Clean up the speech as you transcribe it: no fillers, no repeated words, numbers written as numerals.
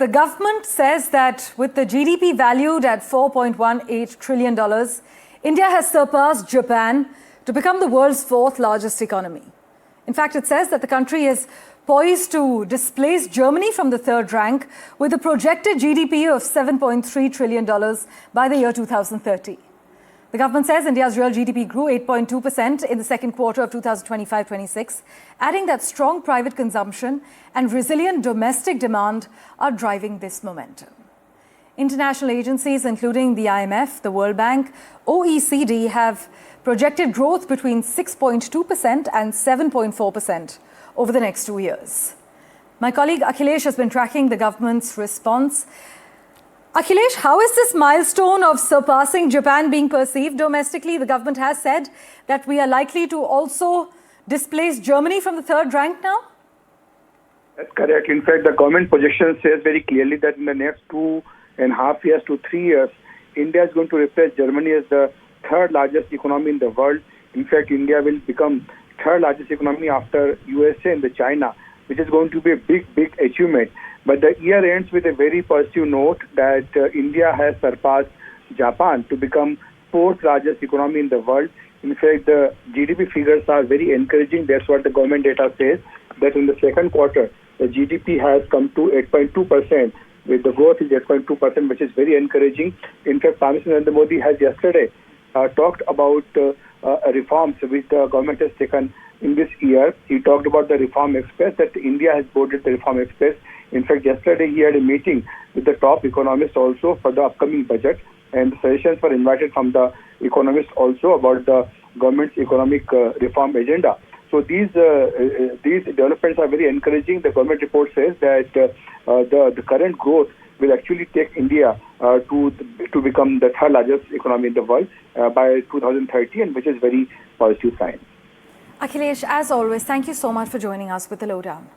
The government says that with the GDP valued at $4.18 trillion, India has surpassed Japan to become the world's fourth largest economy. In fact, it says that the country is poised to displace Germany from the third rank with a projected GDP of $7.3 trillion by the year 2030. The government says India's real GDP grew 8.2% in the second quarter of 2025-26, adding that strong private consumption and resilient domestic demand are driving this momentum. International agencies, including the IMF, the World Bank, OECD, have projected growth between 6.2% and 7.4% over the next 2 years. My colleague Akhilesh has been tracking the government's response. Akhilesh, how is this milestone of surpassing Japan being perceived domestically? The government has said that we are likely to also displace Germany from the third rank now? That's correct. In fact, the government projection says very clearly that in the next 2.5 years to 3 years, India is going to replace Germany as the third largest economy in the world. In fact, India will become third largest economy after USA and China, which is going to be a big achievement. But the year ends with a very positive note that India has surpassed Japan to become fourth largest economy in the world. In fact, the GDP figures are very encouraging. That's what the government data says, that in the second quarter, the GDP has come to 8.2%, with the growth is 8.2%, which is very encouraging. In fact, Prime Minister Narendra Modi has yesterday talked about reforms which the government has taken in this year. He talked about the Reform Express, that India has boarded the Reform Express. In fact, yesterday he had a meeting with the top economists also for the upcoming budget, and suggestions were invited from the economists also about the government's economic reform agenda. So these developments are very encouraging. The government report says that the current growth will actually take India to become the third largest economy in the world by 2030, and which is very positive sign. Akhilesh, as always, thank you so much for joining us with the lowdown.